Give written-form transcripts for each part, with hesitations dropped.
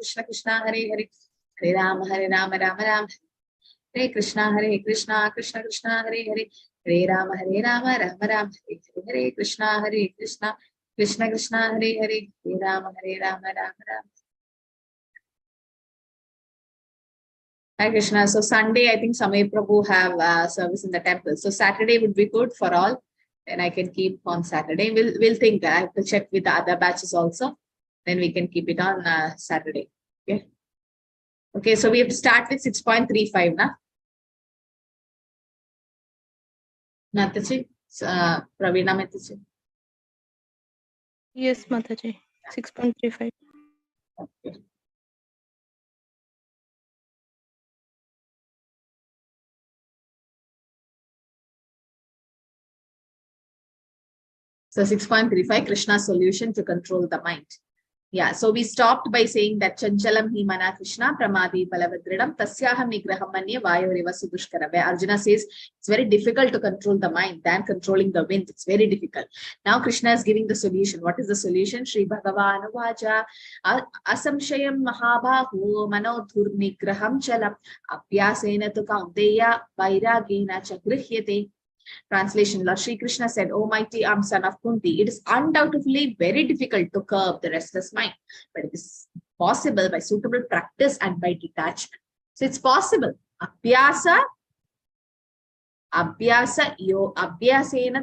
Krishna Krishna Hare Hare, Hare Rama Rama Rama, Hare Krishna Krishna Krishna Hare Hare, Hare Rama Rama Rama, Hare Krishna Krishna Krishna Hare Hare, Hare Rama Rama Rama. Hare Krishna. So Sunday, I think Samay Prabhu have service in the temple. So Saturday would be good for all. Then I can keep on Saturday. We'll think. I have to check with the other batches also. Then we can keep it on Saturday. Okay. Okay. So we have to start with 6.35 now. Mataji, Pravina Mataji. Yes, Mataji. 6.35. Okay. So 6.35, Krishna's solution to control the mind. Yeah, so we stopped by saying that Chanchalam hi mana Krishna pramadi balavadridam tasyaham nigraham manye vayoriva sudushkara. Where Arjuna says it's very difficult to control the mind than controlling the wind. It's very difficult. Now Krishna is giving the solution. What is the solution? Shri Bhagavan Vaja asamshayam mahabahu manodhur nigraham chalam apyasena tu kaunteya vairagena chagrihyate. Translation, Lord Shri Krishna said, O mighty armed son of Kunti, it is undoubtedly very difficult to curb the restless mind, but it is possible by suitable practice and by detachment. So it's possible. Abhyasena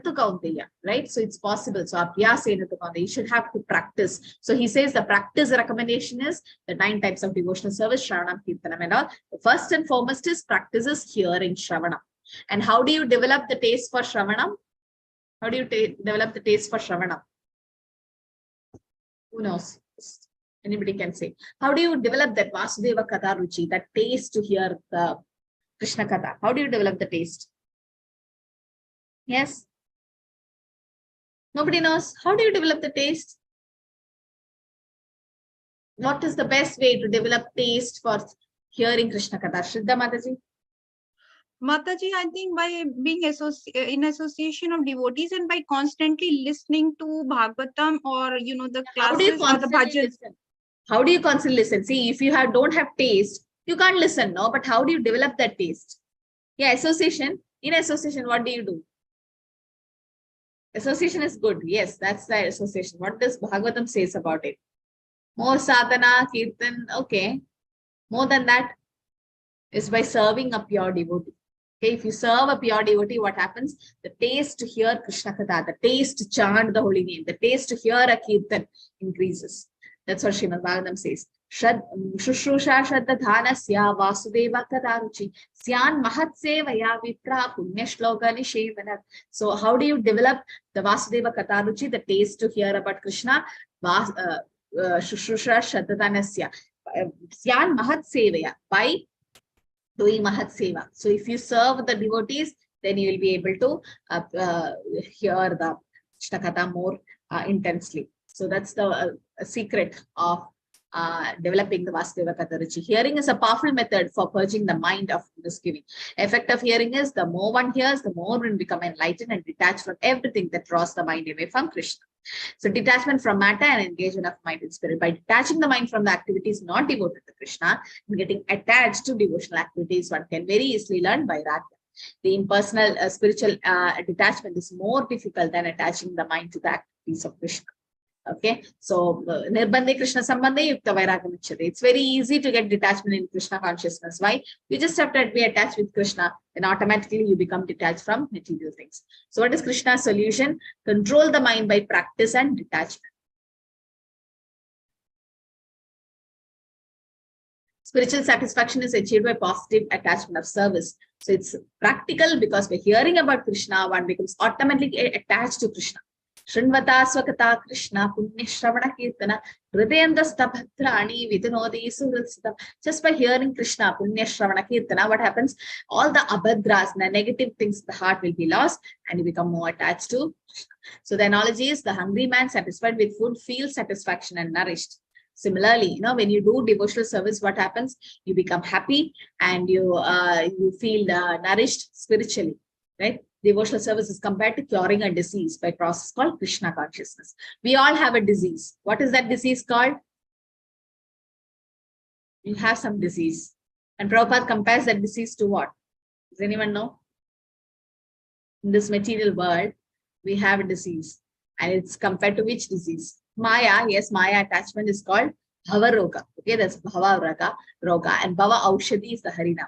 tu kaunteya, right? So it's possible. So abhyasena tu kaunteya, you should have to practice. So he says the practice recommendation is the 9 types of devotional service, Shravanam, Kirtanam and all. The first and foremost is practices hearing Shravanam. And how do you develop the taste for Shravanam? How do you develop the taste for Shravanam? Who knows? Anybody can say. How do you develop that Vasudeva Katha Ruchi, that taste to hear the Krishna Katha? How do you develop the taste? Yes? Nobody knows. How do you develop the taste? What is the best way to develop taste for hearing Krishna Katha? Shraddha Mataji? Mataji, I think by being in association of devotees and by constantly listening to Bhagavatam or, you know, the classes or the bhajans. How do you constantly listen? See, if you don't have taste, you can't listen, no? But how do you develop that taste? Yeah, association. In association, what do you do? Association is good. Yes, that's the association. What does Bhagavatam says about it? More sadhana, kirtan, okay. More than that is by serving a pure devotee. Okay, if you serve a pure devotee, what happens? The taste to hear Krishna Katha, the taste to chant the holy name, the taste to hear a kirtan increases. That's what Srimad Bhagavatam says. Shushrusha Shraddha Dhanasya Vasudeva Kadaruchi Syan Mahatsevaya Vipra Punya Shloka Nishevanat. So how do you develop the Vasudeva Kadaruchi, the taste to hear about Krishna? Shushrusha Shraddha Dhanasya Syan Mahatsevaya, by doing Mahat Seva. So if you serve the devotees, then you will be able to hear the Krishna Katha more intensely. So that's the secret of developing the Vasudeva Katha Ruchi. Hearing is a powerful method for purging the mind of misgiving. Effect of hearing is the more one hears, the more one become enlightened and detached from everything that draws the mind away from Krishna. So detachment from matter and engagement of mind and spirit. By detaching the mind from the activities not devoted to Krishna and getting attached to devotional activities, one can very easily learn Vairagya. The impersonal spiritual detachment is more difficult than attaching the mind to the activities of Krishna. Okay, so Nirbandhe Krishna Sambandhe Yukta Vairagam Uchyate. It's very easy to get detachment in Krishna consciousness. Why? You just have to be attached with Krishna, then automatically you become detached from material things. So what is Krishna's solution? Control the mind by practice and detachment. Spiritual satisfaction is achieved by positive attachment of service. So it's practical because by hearing about Krishna, one becomes automatically attached to Krishna. Shrinvata Swakata Krishna Punya Shravana Kirtana Hridayandasta Bhadrani Vidinodi Suhritsitam. Just by hearing Krishna Punya Shravana Kirtana, what happens? All the abhadras, the negative things, the heart will be lost and you become more attached to Krishna. So the analogy is the hungry man satisfied with food feels satisfaction and nourished. Similarly, when you do devotional service, what happens? You become happy and you feel nourished spiritually, right? Devotional service is compared to curing a disease by a process called Krishna consciousness. We all have a disease. What is that disease called? you have some disease. And Prabhupada compares that disease to what? Does anyone know? In this material world, we have a disease. And it's compared to which disease? Maya. Yes, Maya attachment is called Bhava Roga. Okay, that's Bhava Roga. And Bhava Aushadhi is the Harinam.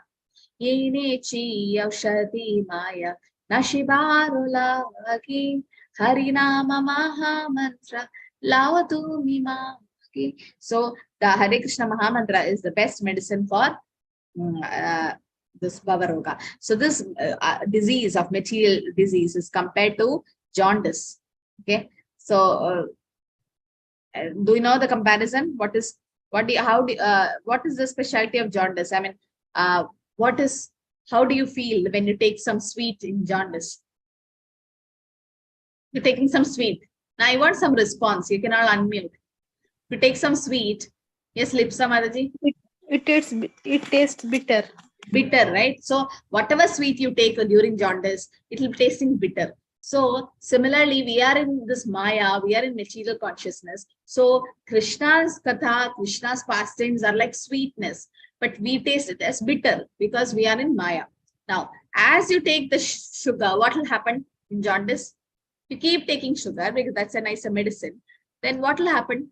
Yene chi Aushadhi Maya Nashibarula Vaki Harinama Maha Mantra Lavatu Mima. Okay, so the Hare Krishna Maha Mantra is the best medicine for this Bhava Roga. So this disease of material disease is compared to jaundice. Okay, so do you know the comparison? What is the specialty of jaundice? I mean, how do you feel when you take some sweet in jaundice? You're taking some sweet. Now I want some response. You can all unmute. You take some sweet. Yes, Lipsa Mataji. It tastes bitter. Bitter, right? So whatever sweet you take during jaundice, it will be tasting bitter. So similarly, we are in this Maya, we are in material consciousness. So Krishna's katha, Krishna's pastimes are like sweetness, but we taste it as bitter because we are in Maya. Now, as you take the sugar, what will happen in jaundice? You keep taking sugar because that's a nicer medicine. Then what will happen?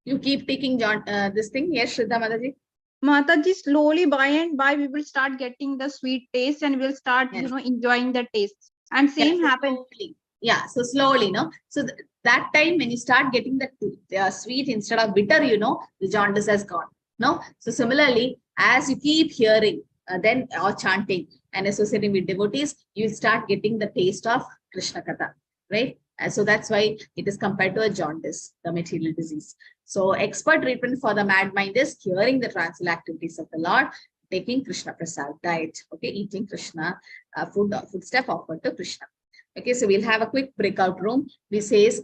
You keep taking this thing. Yes, Shraddha Mataji. Mataji, slowly by and by, we will start getting the sweet taste and we'll start, Yes. enjoying the taste. And same happens. Yeah, so slowly, no? So that time when you start getting the sweet instead of bitter, the jaundice has gone. No? So similarly, as you keep hearing, or chanting and associating with devotees, you start getting the taste of Krishna Katha, right? And so that's why it is compared to a jaundice, the material disease. So expert treatment for the mad mind is hearing the transcendental activities of the Lord, taking Krishna Prasad diet, okay, eating Krishna foodstuff offered to Krishna. Okay, so we'll have a quick breakout room. We says,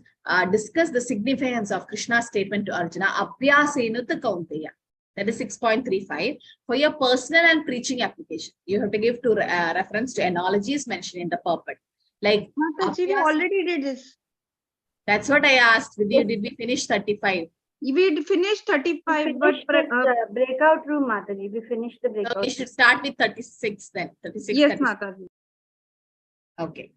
discuss the significance of Krishna's statement to Arjuna, Abhyasenut Kaunteya. That is 6.35. For your personal and preaching application, you have to give to reference to analogies mentioned in the purport. Like, Mataji, we already did this. That's what I asked. Did we finish 35? We finished 35, but breakout room, Mataji. We finished the breakout. So we should start with 36 then. 36. yes, 36. Mataji. Okay.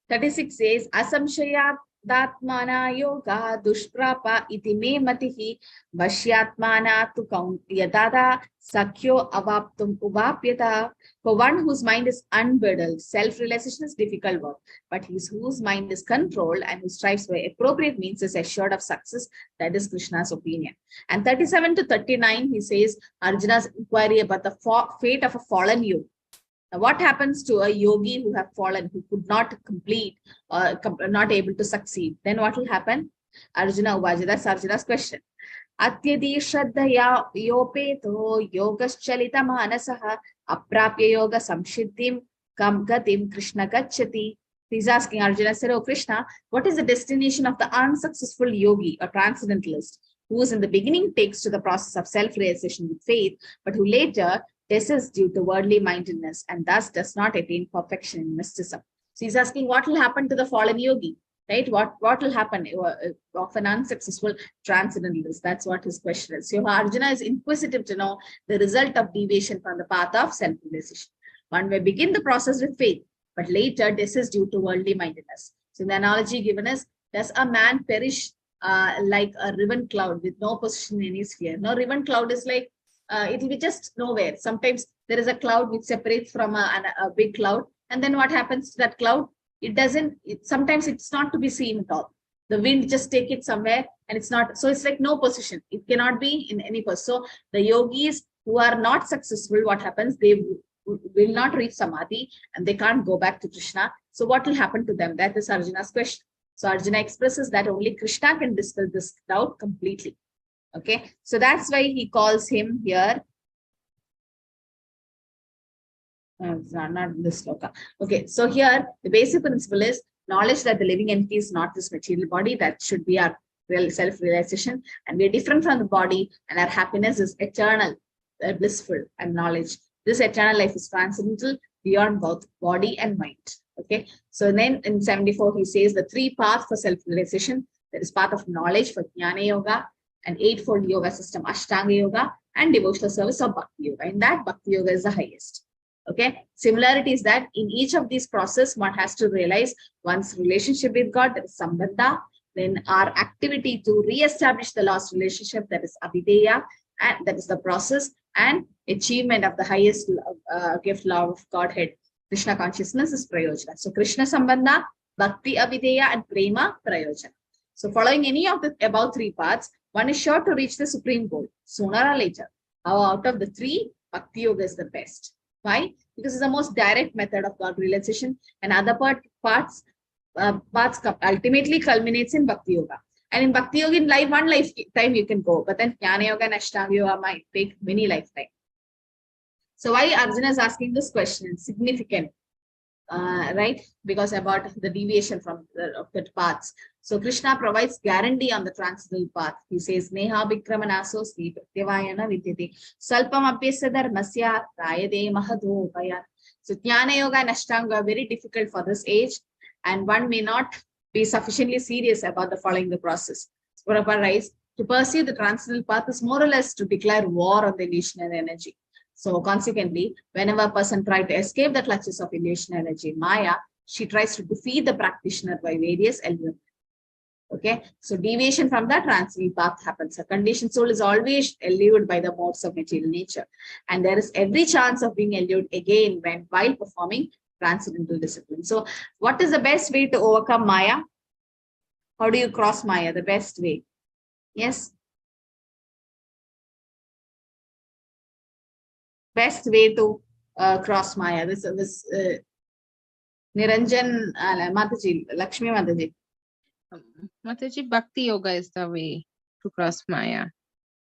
36 says, Asamshayatmana yoga dushprapa iti me matihi vashyatmana tu yadada sakyo avaptum ubapyata. For one whose mind is unbridled, self-realization is difficult work, but whose mind is controlled and who strives by appropriate means is assured of success. That is Krishna's opinion. And 37 to 39, he says, Arjuna's inquiry about the fate of a fallen yogi. Now, what happens to a yogi who have fallen, who could not complete, not able to succeed? Then what will happen? Arjuna Uvaja, that's Arjuna's question. Atyadi Shraddhaya Yopeto Yogaschalita Manasaha Aprapya Yoga Samshiddhim Gatim Krishna Gacchati. He's asking, Arjuna said, oh Krishna, what is the destination of the unsuccessful yogi, a transcendentalist, who in the beginning takes to the process of self-realization with faith, but who later desists due to worldly mindedness and thus does not attain perfection in mysticism? So he's asking, what will happen to the fallen yogi, right? What will happen of an unsuccessful transcendentalist? That's what his question is. So Arjuna is inquisitive to know the result of deviation from the path of self-realization. One may begin the process with faith, but later desists due to worldly mindedness. So the analogy given is, does a man perish like a riven cloud with no position in any sphere? No, riven cloud is like, it will be just nowhere. Sometimes there is a cloud which separates from a big cloud. And then what happens to that cloud? Sometimes it's not to be seen at all. The wind just take it somewhere and it's not. So it's like no position. It cannot be in any position. So the yogis who are not successful, what happens? They will not reach Samadhi and they can't go back to Krishna. So what will happen to them? That is Arjuna's question. So Arjuna expresses that only Krishna can dispel this doubt completely. Okay, so that's why he calls him here. It's not this sloka. Okay, so here the basic principle is knowledge that the living entity is not this material body. That should be our real self-realization, and we're different from the body, and our happiness is eternal, blissful, and knowledge. This eternal life is transcendental beyond both body and mind. Okay, so then in 74 he says the three paths for self-realization. There is path of knowledge for Jnana Yoga, an eightfold yoga system, Ashtanga Yoga, and devotional service of Bhakti Yoga. In that, Bhakti Yoga is the highest. Okay. Similarity is that in each of these processes, one has to realize one's relationship with God, that is Sambandha, then our activity to re-establish the lost relationship, that is Avideya, and that is the process, and achievement of the highest gift, love of Godhead, Krishna consciousness, is Prayojana. So Krishna Sambandha, Bhakti Avideya, and Prema Prayojana. So following any of the above three paths, one is sure to reach the supreme goal sooner or later. How out of the three, Bhakti Yoga is the best. Why? Because it's the most direct method of God realization, and other parts ultimately culminates in Bhakti Yoga. And in Bhakti Yoga, in one lifetime you can go, but then Jnana Yoga and Ashtanga Yoga might take many lifetimes. So why Arjuna is asking this question? It's significant, right? Because about the deviation from the paths. So Krishna provides guarantee on the transcendental path. He says, Neha Vikramanaso Sri Pratyavayana Vidyate Salpam Apyasya Dharmasya Rayade Mahado Upaya. So Jnana Yoga and Ashtanga are very difficult for this age, and one may not be sufficiently serious about the following the process. So Prabhupada writes, to pursue the transcendental path is more or less to declare war on the illusionary energy. So consequently, whenever a person tries to escape the clutches of illusionary energy, Maya, she tries to defeat the practitioner by various elements. Okay, so deviation from that transcendental path happens. A conditioned soul is always allured by the modes of material nature, and there is every chance of being allured again while performing transcendental discipline. So what is the best way to overcome Maya? How do you cross Maya? The best way? Yes? Best way to cross Maya. This Niranjan Mataji, Lakshmi Mataji. Mataji, Bhakti Yoga is the way to cross Maya.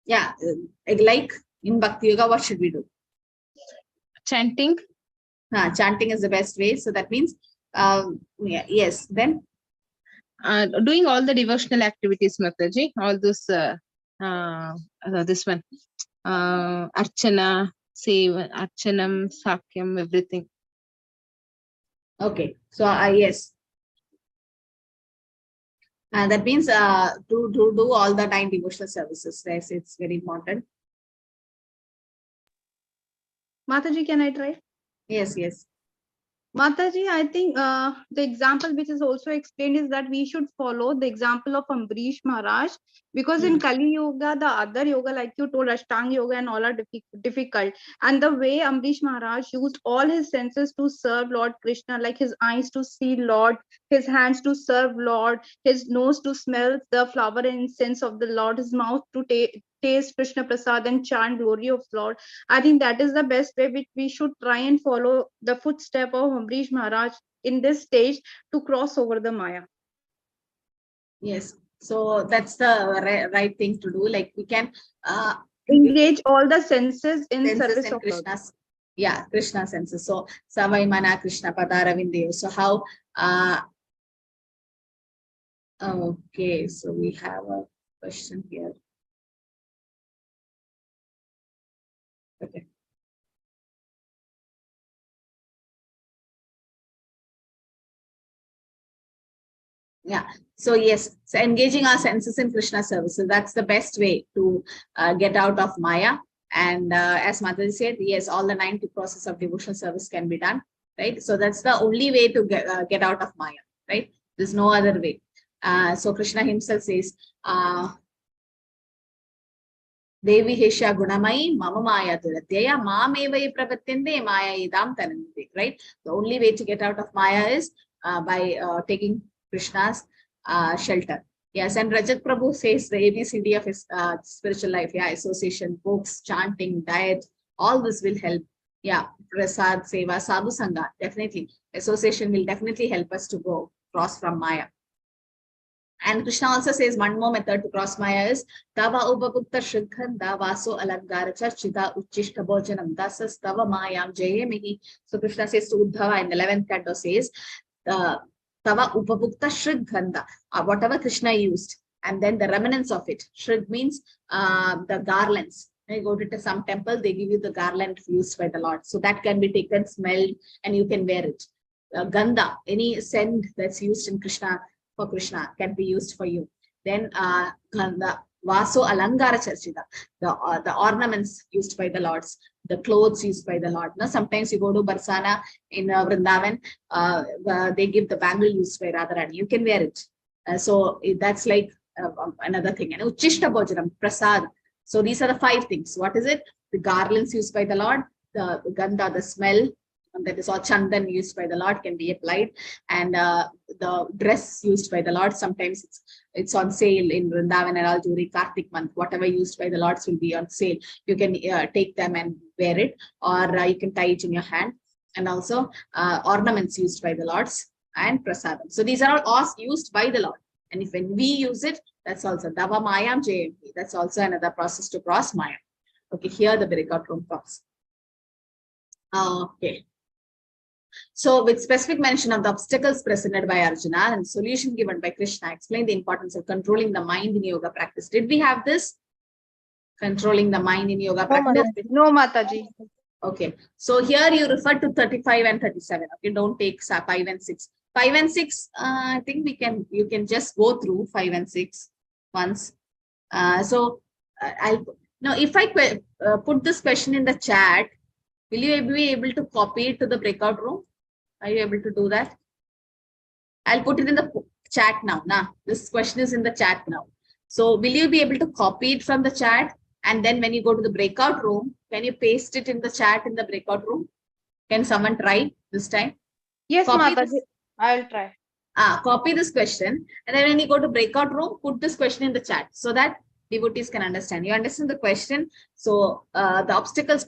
Yeah, like in Bhakti Yoga, what should we do? Chanting. Chanting is the best way. So that means, yes, then? Doing all the devotional activities, Mataji. All those, this one, Archana, Seva, Archanam, Sakyam, everything. Okay, so yes. That means to do all the 9 devotional services. Yes, it's very important. Mataji, can I try? Yes, yes. Mataji, I think the example which is also explained is that we should follow the example of Ambrish Maharaj, because in Kali Yoga, the other yoga, like you told, Ashtanga Yoga and all are difficult. And the way Ambrish Maharaj used all his senses to serve Lord Krishna, like his eyes to see Lord, his hands to serve Lord, his nose to smell the flower and incense of the Lord, his mouth to taste Krishna Prasad and chant glory of Lord. I think that is the best way which we should try and follow the footstep of Ambrish Maharaj in this stage to cross over the Maya. Yes. So that's the right thing to do. Like we can engage all the senses in service of Krishna's. Yeah, Krishna senses. So Savaimana Krishna Padaravindeyo. So how okay, so we have a question here. Okay. Yeah. So yes, so engaging our senses in Krishna services, that's the best way to get out of Maya. And as Mataji said, yes, all the 90 process of devotional service can be done, right? So that's the only way to get out of Maya, right? There's no other way. So Krishna himself says, Devi Hesha Gunamai, Mama Maya Duratyaya, Mamevai Pravatyende, Maya Idam Tanande, right? The only way to get out of Maya is by taking Krishna's shelter. Yes, and Rajat Prabhu says the ABCD of his spiritual life, yeah, association, books, chanting, diet, all this will help. Yeah, Prasad, Seva, Sadhu Sangha, definitely. Association will definitely help us to go cross from Maya. And Krishna also says one more method to cross Maya is Tava Upagupta Shrikhanda Vaso Alangara Charchita Uchishta Bhojanam Dasas Tava Mayam Jayemihi. So Krishna says to Uddhava in the 11th canto says, Tava Upagupta Shrikhanda, whatever Krishna used, and then the remnants of it. Shrid means the garlands. When you go to some temple, they give you the garland used by the Lord. So that can be taken, smelled, and you can wear it. Gandha, any scent that's used in Krishna, for Krishna, can be used for you. Then Vaso Alangara Charchita, the ornaments used by the lords, the clothes used by the Lord. No, sometimes you go to Barsana in Vrindavan, they give the bangle used by Radharani. You can wear it. That's like another thing. And Uchishta Bhojanam, Prasad. So these are the 5 things. What is it? The garlands used by the Lord, the gandha, the smell, that is all chandan used by the Lord can be applied, and the dress used by the Lord. Sometimes it's on sale in Vrindavan and all during Kartik month. Whatever used by the Lords will be on sale. You can take them and wear it, or you can tie it in your hand. And also ornaments used by the Lords and prasadam. So these are all used by the Lord. And if when we use it, that's also Dava Mayam JMP. That's also another process to cross Mayam. Okay, here the breakout room comes. Okay. So with specific mention of the obstacles presented by Arjuna and solution given by Krishna, explain the importance of controlling the mind in yoga practice. Did we have this? Controlling the mind in yoga practice? No, Mataji. Okay. So here you refer to 35 and 37. Okay, don't take 5 and 6. 5 and 6, I think you can just go through 5 and 6 once. Now if I put this question in the chat, will you be able to copy it to the breakout room? Are you able to do that? I'll put it in the chat now. This question is in the chat now. So will you be able to copy it from the chat? And then when you go to the breakout room, can you paste it in the chat in the breakout room? Can someone try this time? Yes, Copy Mataji. this. I'll try. Copy this question. And then when you go to breakout room, put this question in the chat so that devotees can understand. You understand the question? So the obstacles,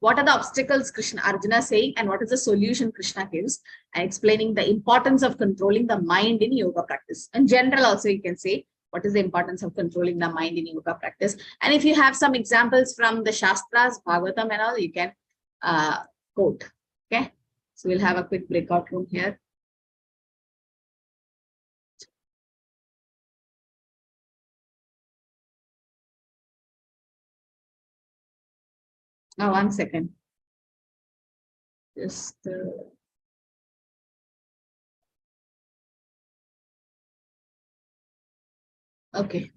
what are the obstacles Krishna Arjuna saying, and what is the solution Krishna gives, and explaining the importance of controlling the mind in yoga practice. In general, also you can say what is the importance of controlling the mind in yoga practice. And if you have some examples from the Shastras, Bhagavatam and all, you can quote. Okay. So we'll have a quick breakout room here. Now, 1 second. Just okay.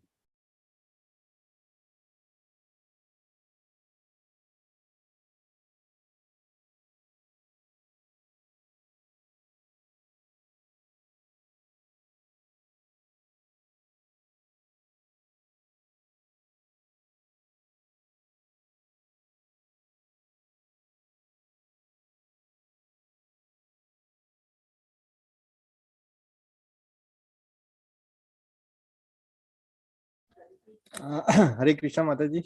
Hare Krishna, Mataji.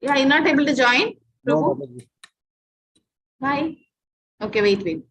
Yeah, you're not able to join? No, Prabhu? Mataji. Why? Okay, wait.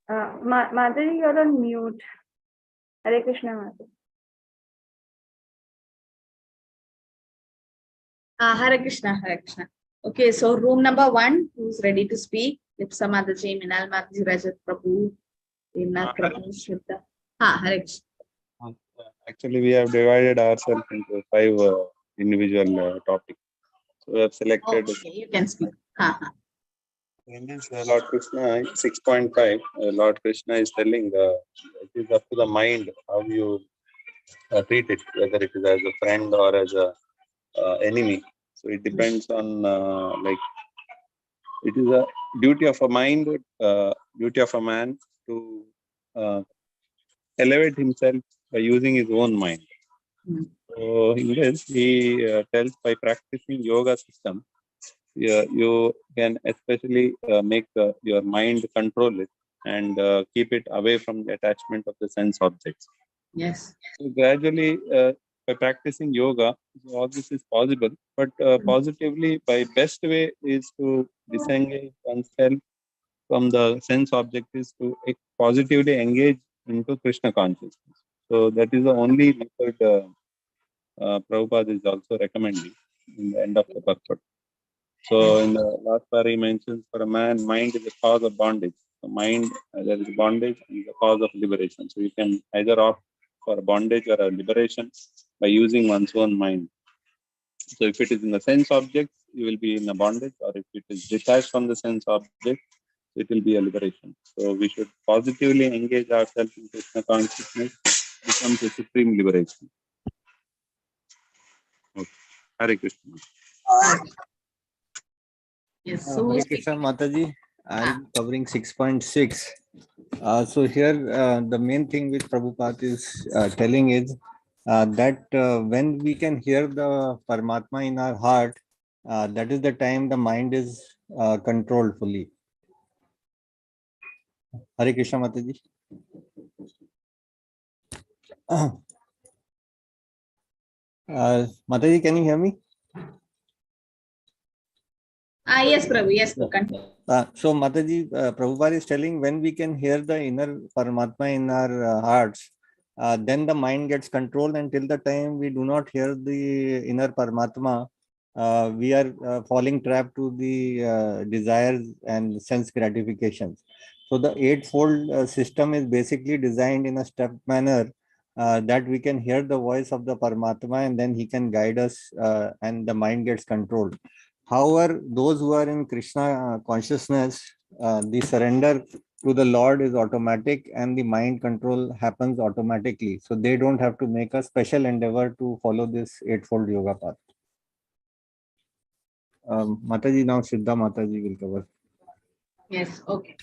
Madhuri, you're on mute. Hare Krishna, Madhuri. Hare Krishna, Hare Krishna. Okay, so room number 1, who's ready to speak? Lipsa Mataji, Minal Mataji, Rajat Prabhu, Vinnath Prabhu, Shraddha. Hare Krishna. Actually, we have divided ourselves into 5 individual topics. So we have selected. Okay, you can speak. In this, Lord Krishna, 6.5, Lord Krishna is telling it is up to the mind how you treat it, whether it is as a friend or as a enemy. So it depends on it is a duty of a mind, duty of a man to elevate himself by using his own mind. So in this, he tells by practicing yoga system, you can especially make your mind control it and keep it away from the attachment of the sense objects. Yes. So gradually, by practicing yoga, all this is possible. But positively, by best way is to disengage oneself from the sense object, is to positively engage into Krishna consciousness. So that is the only method Prabhupada is also recommending in the end of the purport. So in the last part he mentions, for a man, mind is the cause of bondage. So mind, there is bondage and the cause of liberation. So you can either opt for a bondage or a liberation by using one's own mind. So if it is in the sense object, you will be in a bondage, or if it is detached from the sense object, it will be a liberation. So we should positively engage ourselves in Krishna consciousness, becomes a supreme liberation. Okay. Hare Krishna. Yes. Hare Krishna, Mataji. I'm covering 6.6. So here, the main thing which Prabhupada is telling is that when we can hear the Paramatma in our heart, that is the time the mind is controlled fully. Hare Krishna, Mataji. Mataji, can you hear me? Yes, Prabhu. Yes, continue. So Mataji, Prabhupada is telling when we can hear the inner Paramatma in our hearts, then the mind gets controlled, and till the time we do not hear the inner Paramatma, we are falling trap to the desires and sense gratifications. So the eightfold system is basically designed in a step manner that we can hear the voice of the Paramatma, and then he can guide us and the mind gets controlled. However, those who are in Krishna consciousness, the surrender to the Lord is automatic and the mind control happens automatically. So they don't have to make a special endeavor to follow this eightfold yoga path. Mataji, now Siddha Mataji will cover. Yes, okay.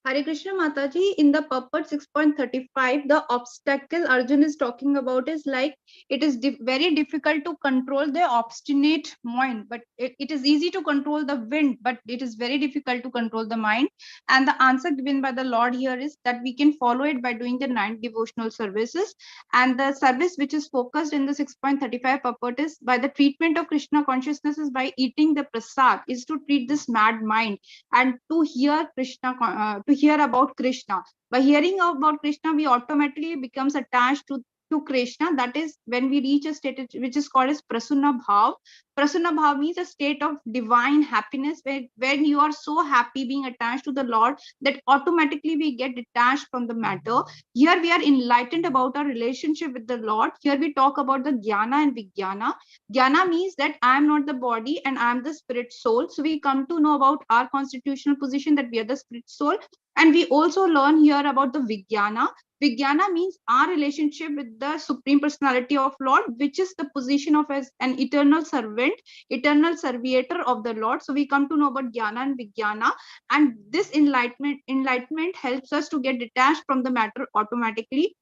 Hare Krishna Mataji, in the purport 6.35, the obstacle Arjun is talking about is like it is very difficult to control the obstinate mind, but it is easy to control the wind, but it is very difficult to control the mind. And the answer given by the Lord here is that we can follow it by doing the 9 devotional services. And the service which is focused in the 6.35 purport is by the treatment of Krishna consciousness is by eating the prasad, is to treat this mad mind and to hear Krishna, to hear about Krishna. By hearing about Krishna, we automatically becomes attached to Krishna. That is when we reach a state which is called as prasunna bhav. Prasunna bhav means a state of divine happiness when you are so happy being attached to the Lord that automatically we get detached from the matter. Here we are enlightened about our relationship with the Lord. Here we talk about the jnana and vijnana. Jnana means that I am not the body and I am the spirit soul. So we come to know about our constitutional position that we are the spirit soul. And we also learn here about the vijnana. Vijnana means our relationship with the Supreme Personality of Lord, which is the position of as an eternal servant, eternal serviator of the Lord. So we come to know about jnana and vijnana. And this enlightenment helps us to get detached from the matter automatically.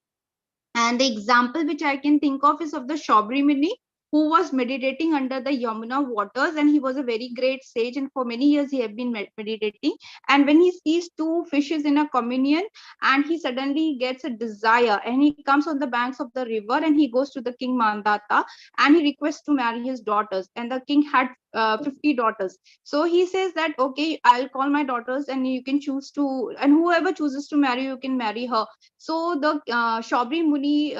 And the example which I can think of is of the Shobri Muni, who was meditating under the Yamuna waters, and he was a very great sage, and for many years he had been meditating. And when he sees 2 fishes in a communion, and he suddenly gets a desire, and he comes on the banks of the river, and he goes to the king Mandata, and he requests to marry his daughters. And the king had 50 daughters. So he says that, okay, I'll call my daughters and you can choose to, and whoever chooses to marry, you can marry her. So the Shabri Muni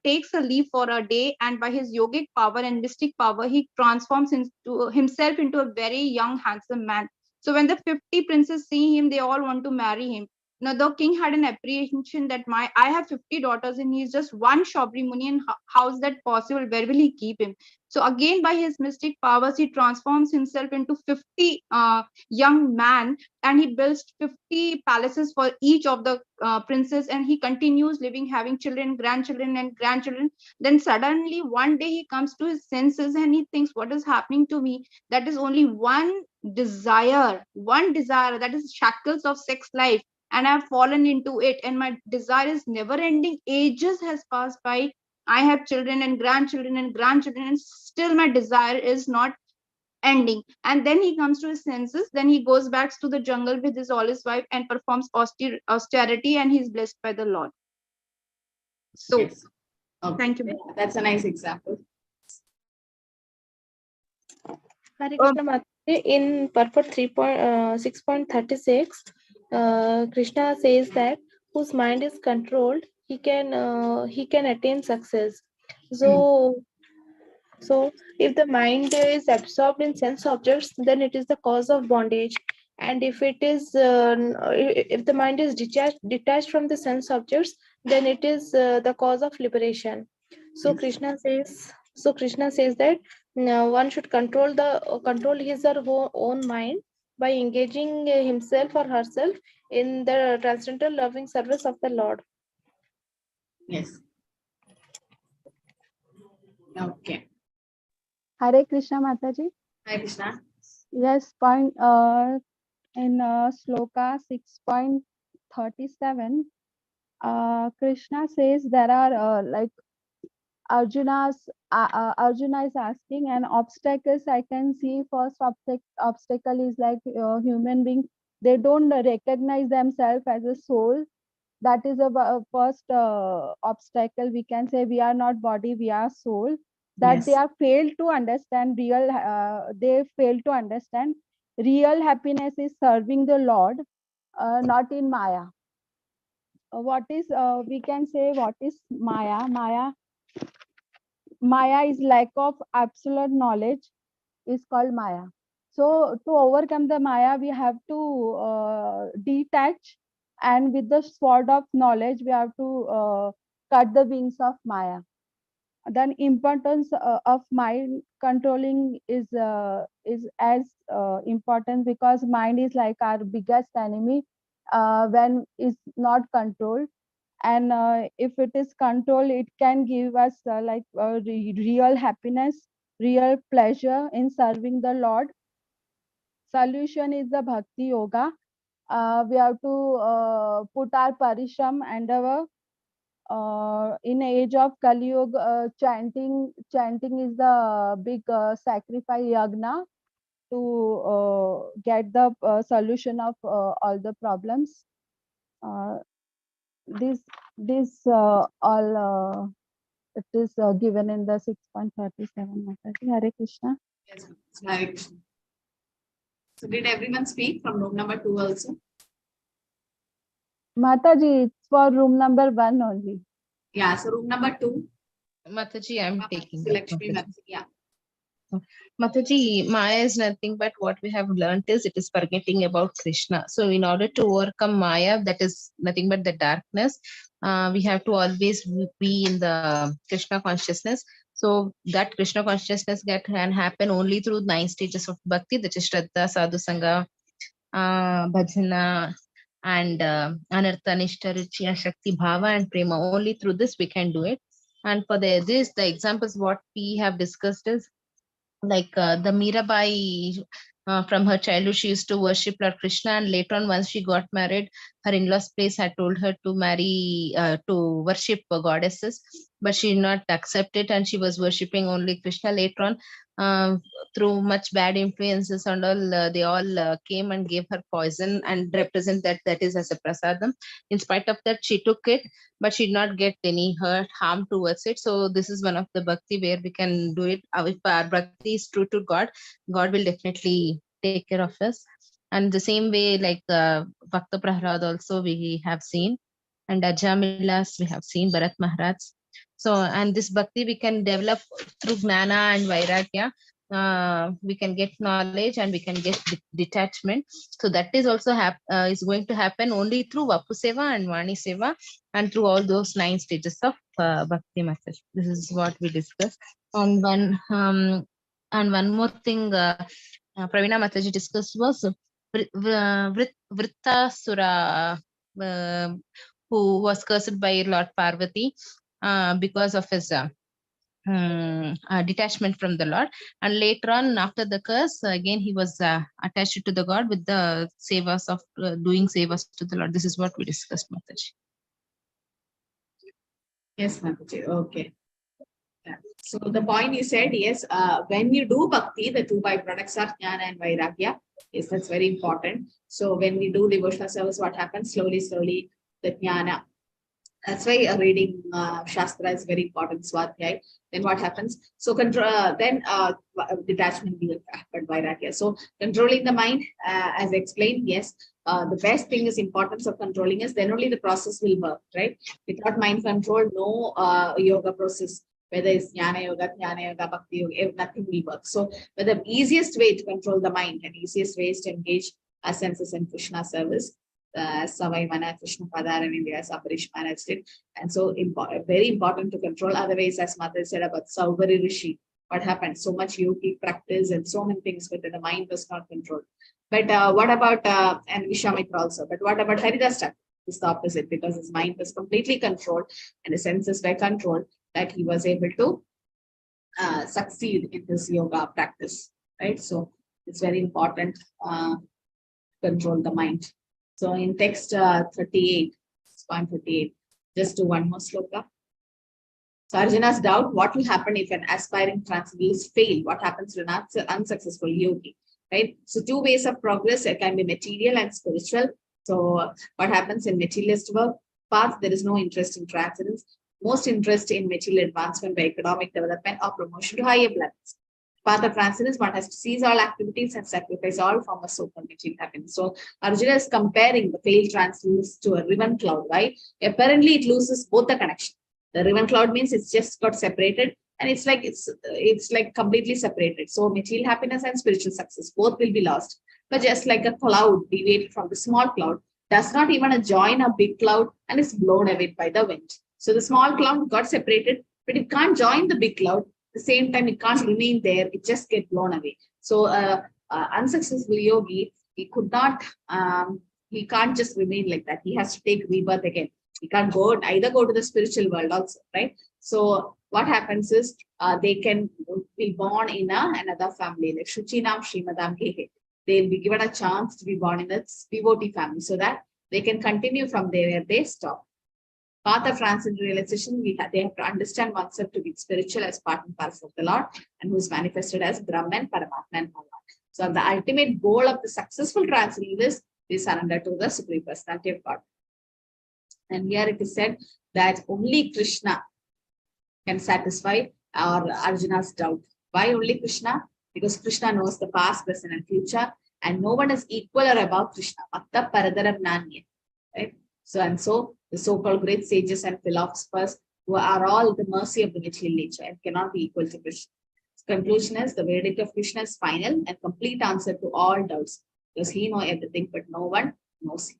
takes a leave for a day, and by his yogic power and mystic power, he transforms himself into a very young, handsome man. So when the 50 princes see him, they all want to marry him. Now the king had an apprehension that I have 50 daughters and he's just one Shabri Muni, and how is that possible? Where will he keep him? So again, by his mystic powers, he transforms himself into 50 young man, and he builds 50 palaces for each of the princes, and he continues living, having children, grandchildren, and grandchildren. Then suddenly one day he comes to his senses and he thinks, what is happening to me? That is only one desire, that is shackles of sex life, and I've fallen into it, and my desire is never ending. Ages has passed by. I have children and grandchildren and grandchildren, and still my desire is not ending. And then he comes to his senses. Then he goes back to the jungle with all his wife and performs austerity, and he's blessed by the Lord. So, Yes. Okay. thank you. That's a nice example. Hare Krishna Mataji, in purport 6.36, Krishna says that whose mind is controlled, he can attain success. So if the mind is absorbed in sense objects, then it is the cause of bondage. And if it is if the mind is detached from the sense objects, then it is the cause of liberation. So Yes. Krishna says that one should control his or her own mind by engaging himself or herself in the transcendental loving service of the Lord. Yes. Okay. Hare Krishna Mataji. Hi, Krishna. Yes, in sloka 6.37, Krishna says there are like Arjuna is asking, and obstacles I can see. First obstacle is like human being, they don't recognize themselves as a soul. That is a first obstacle. We can say we are not body, we are soul. That Yes. they are failed to understand real. They fail to understand real happiness is serving the Lord, not in Maya. What is we can say? What is Maya? Maya is lack of absolute knowledge, is called Maya. So to overcome the Maya, we have to detach, and with the sword of knowledge, we have to cut the wings of Maya. Then importance of mind controlling is as important, because mind is like our biggest enemy when it's not controlled. And if it is controlled, it can give us real happiness, real pleasure in serving the Lord. Solution is the Bhakti Yoga. We have to put our parishram and our in age of Kali Yuga, chanting is the big sacrifice yagna to get the solution of all the problems. This all it is given in the 6.37. Mataji. Hare Krishna. Yes. Hare Krishna. So did everyone speak from room number 2 also? Mataji, it's for room number 1 only. Yeah. So room number 2. Mataji, I'm taking that. Lakshmi, Mataji. yeah. Mataji, Maya is nothing but what we have learned is it is forgetting about Krishna. So in order to overcome Maya, that is nothing but the darkness, we have to always be in the Krishna consciousness. So that Krishna consciousness can happen only through 9 stages of bhakti, that is Shraddha, Sadhu Sangha, Bhajana, and Anartha, Nishtha, Ruchi, Shakti, Bhava, and Prema. Only through this we can do it. And for the examples what we have discussed is like the Mirabai, from her childhood, she used to worship Lord Krishna, and later on, once she got married, her in-laws' place had told her to marry, to worship goddesses, but she did not accept it, and she was worshipping only Krishna. Later on, through much bad influences and all, they all came and gave her poison and represent that is as a prasadam. In spite of that, she took it, but she did not get any harm towards it. So this is one of the bhakti where we can do it. If our bhakti is true to God, God will definitely take care of us. And the same way, like Bhakta Prahlad also we have seen, and Ajamilas we have seen, Bharat Maharaj. So, and this bhakti we can develop through gnana and vairagya. We can get knowledge and we can get detachment. So that is also is going to happen only through Vapu Seva and Vani Seva, and through all those 9 stages of bhakti method. This is what we discussed. And one more thing Pravina Mataji discussed was Vrittasura, who was cursed by Lord Parvati because of his detachment from the Lord. And later on, after the curse, again he was attached to the God with the sevas of doing sevas to the Lord. This is what we discussed, Mataji. Yes, Mataji. Okay. Yeah. So the point you said, yes, when you do bhakti, the 2 byproducts are jnana and vairagya. Yes, that's very important. So when we do devotional service, what happens? Slowly, the jnana. That's why reading Shastra is very important, Swadhyay. Then what happens? So detachment will happen, vairagya. So controlling the mind, as explained, yes, the best thing is importance of controlling is then only the process will work, right? Without mind control, no yoga process, whether it's jnana yoga, bhakti yoga, nothing will work. So but the easiest way to control the mind and easiest way is to engage our senses in Krishna service. Savai Mana, Krishna Padaran India, Saparish managed. And so very important to control. Otherwise, as Mother said about Saubari Rishi, what happened? So much yogic practice and so many things, but the mind was not controlled. But what about, and Vishwamitra also, but what about Haridas Thakur? It's the opposite, because his mind was completely controlled and his senses were controlled, that he was able to succeed in his yoga practice, right? So it's very important to control the mind. So in text 38, 38, just do one more sloka. So Arjuna's doubt, what will happen if an aspiring transcendentalist fail? What happens to an unsuccessful yogi, right? So 2 ways of progress, it can be material and spiritual. So what happens in materialist work path, there is no interest in transcendence, most interest in material advancement by economic development or promotion to higher planets. Path of transcendence, one has to cease all activities and sacrifice all form of so-called material happiness. So Arjuna is comparing the failed transcendence to a ribbon cloud, right? Apparently it loses both the connection. The ribbon cloud means it's just got separated, and it's like completely separated. So material happiness and spiritual success, both will be lost. But just like a cloud deviated from the small cloud, does not even join a big cloud and is blown away by the wind. So the small cloud got separated, but it can't join the big cloud. At the same time, it can't remain there. It just gets blown away. So unsuccessful yogi, he could not, he can't just remain like that. He has to take rebirth again. He can't either go to the spiritual world also, right? So what happens is they can be born in another family, like Shuchinam Srimadam Gehe. They'll be given a chance to be born in a devotee family so that they can continue from there where they stop. Path of transcendental realization, they have to understand oneself to be spiritual as part and parcel of the Lord, and who is manifested as Brahman, Paramatma, and Bhagavan. So the ultimate goal of the successful transcendentalist is surrender to the Supreme Personality of God. And here it is said that only Krishna can satisfy our Arjuna's doubt. Why only Krishna? Because Krishna knows the past, present, and future, and no one is equal or above Krishna. Matta Paradara Gnanya. Right? So the so-called great sages and philosophers who are all the mercy of the material nature and cannot be equal to Krishna. The conclusion is the verdict of Krishna is final and complete answer to all doubts, because he knows everything, but no one knows him.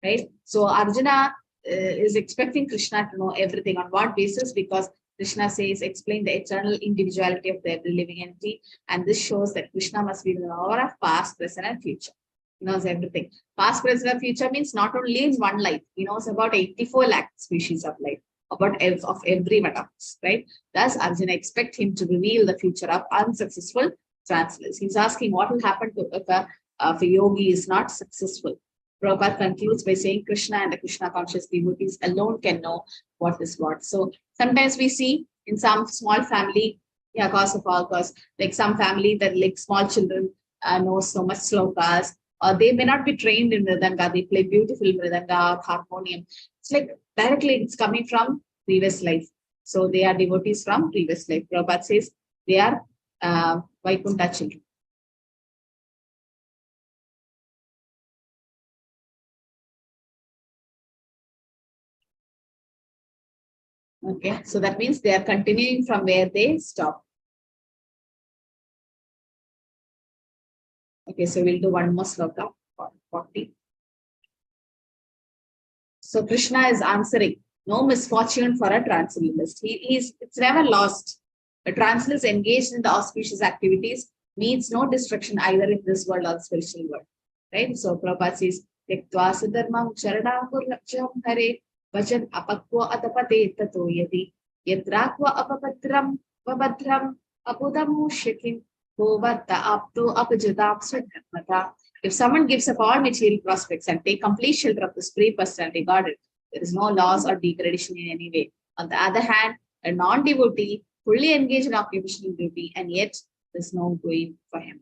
Right? So Arjuna is expecting Krishna to know everything. On what basis? Because Krishna says, explain the eternal individuality of the every living entity, and this shows that Krishna must be the knower of past, present, and future. He knows everything. Past, present, and future means not only in one life. He knows about 84 lakh species of life, about of every one of us, right? Thus, Arjuna expects him to reveal the future of unsuccessful transcendence. He's asking what will happen to if a yogi is not successful. Prabhupada concludes by saying Krishna and the Krishna conscious devotees alone can know what is what. So sometimes we see in some small family, Yeah, cause of all cause. Like some family that like small children know so much slokas, or they may not be trained in mridanga. They play beautiful mridanga or harmonium. It's like directly it's coming from previous life. So they are devotees from previous life. Prabhupada says they are Vaikuntha children. Okay, so that means they are continuing from where they stopped. Okay, so we'll do one more sloka, 40. So Krishna is answering, no misfortune for a transcendentalist. It's never lost. A transcendentalist engaged in the auspicious activities means no destruction either in this world or the spiritual world. Right? So Prabhupada says, Tektva sadharmam charanapur laksham hare vajan apakva atapate tato yati yadrakva apapatram vabadram apudam shakim bhovatta apto apajadam sadharmata. If someone gives up all material prospects and take complete shelter of the spirit personality Godhead, there is no loss or degradation in any way. On the other hand, a non-devotee fully engaged in occupational duty, and yet there is no going for him.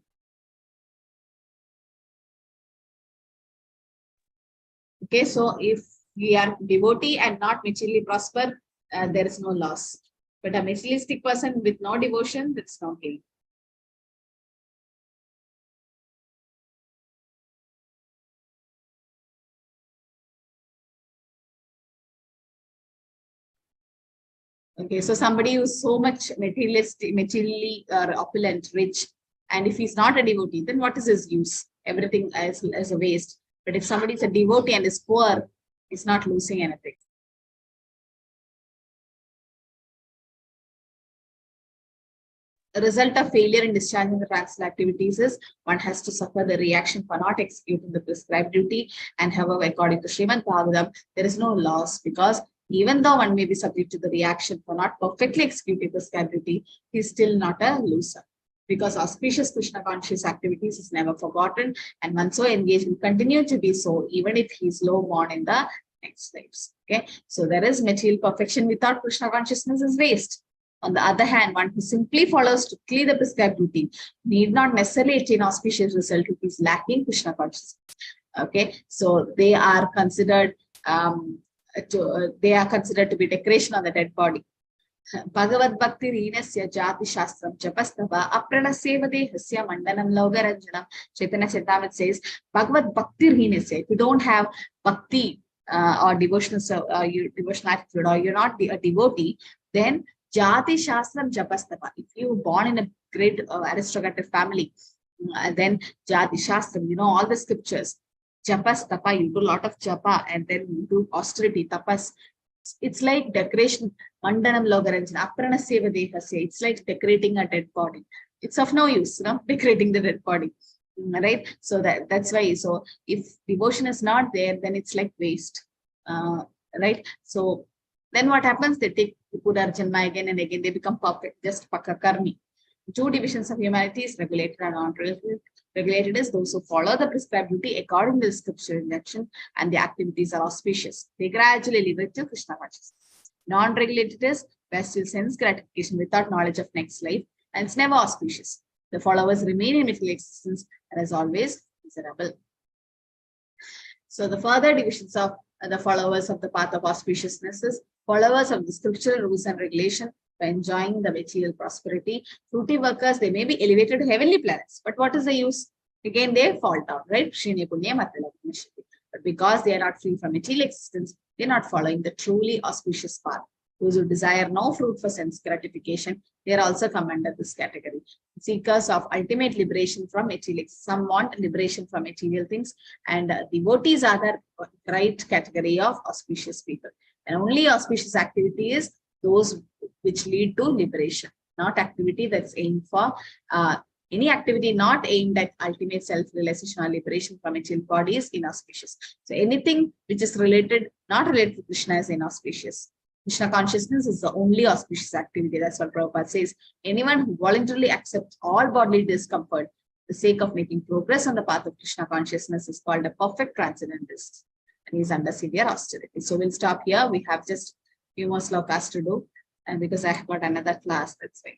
Okay, so if we are devotee and not materially prosper, there is no loss. But a materialistic person with no devotion, there is no gain. Okay, so somebody who's so much materially opulent, rich, and if he's not a devotee, then what is his use? Everything as a waste. But if somebody is a devotee and is poor, he's not losing anything. The result of failure in discharging the transcendental activities is one has to suffer the reaction for not executing the prescribed duty. And however, according to Srimad Bhagavatam, there is no loss, because even though one may be subject to the reaction for not perfectly executing prescribed duty, he is still not a loser. Because auspicious Krishna conscious activities is never forgotten, and one so engaged will continue to be so, even if he is low born in the next lives. Okay, so there is material perfection without Krishna consciousness is waste. On the other hand, one who simply follows strictly the prescribed duty need not necessarily attain auspicious result if he is lacking Krishna consciousness. Okay, so they are considered to be decoration on the dead body. Bhagavad Bhakti Rinasya Jati Shastram Japastava Apranaseva Dehasya Mandanam Logaranjanam. Chaitanya Charitamrita says Bhagavad Bhakti Rinasya. If you don't have bhakti or devotional attitude, or you're not a devotee, then Jati Shastram Japastava. If you were born in a great aristocratic family, then Jati Shastram, you know all the scriptures. Japas, tapa, you do a lot of japa, and then you do austerity, tapas. It's like decoration. Mandanam logaranjana, aprana seva dehasya. It's like decorating a dead body. It's of no use, decorating the dead body, right? So that's why. So if devotion is not there, then it's like waste, right? So then what happens? They take Pudarjanma again and again. They become perfect, just pakakarmi. Two divisions of humanity is regulated and non-regulated. Regulated is those who follow the prescribed duty according to the scriptural injunction, and the activities are auspicious. They gradually liberate to Krishna consciousness. Non-regulated is passive sense gratification without knowledge of next life, and it's never auspicious. The followers remain in material existence and as always miserable. So the further divisions of the followers of the path of auspiciousness is followers of the scriptural rules and regulation by enjoying the material prosperity. Fruity workers, they may be elevated to heavenly planets, but what is the use? Again, they fall down, right? But because they are not free from material existence, they're not following the truly auspicious path. Those who desire no fruit for sense gratification, they are also come under this category. Seekers of ultimate liberation from material. Some want liberation from material things, and devotees are the right category of auspicious people. And only auspicious activity is those which lead to liberation, not activity that's aimed for any activity not aimed at ultimate self-realization or liberation from material body is inauspicious. So anything which is related, not related to Krishna is inauspicious. Krishna consciousness is the only auspicious activity. That's what Prabhupada says. Anyone who voluntarily accepts all bodily discomfort for the sake of making progress on the path of Krishna consciousness is called a perfect transcendentalist, and he's under severe austerity. So we'll stop here. We have just few more slokas to do, and because I have got another class, that's why.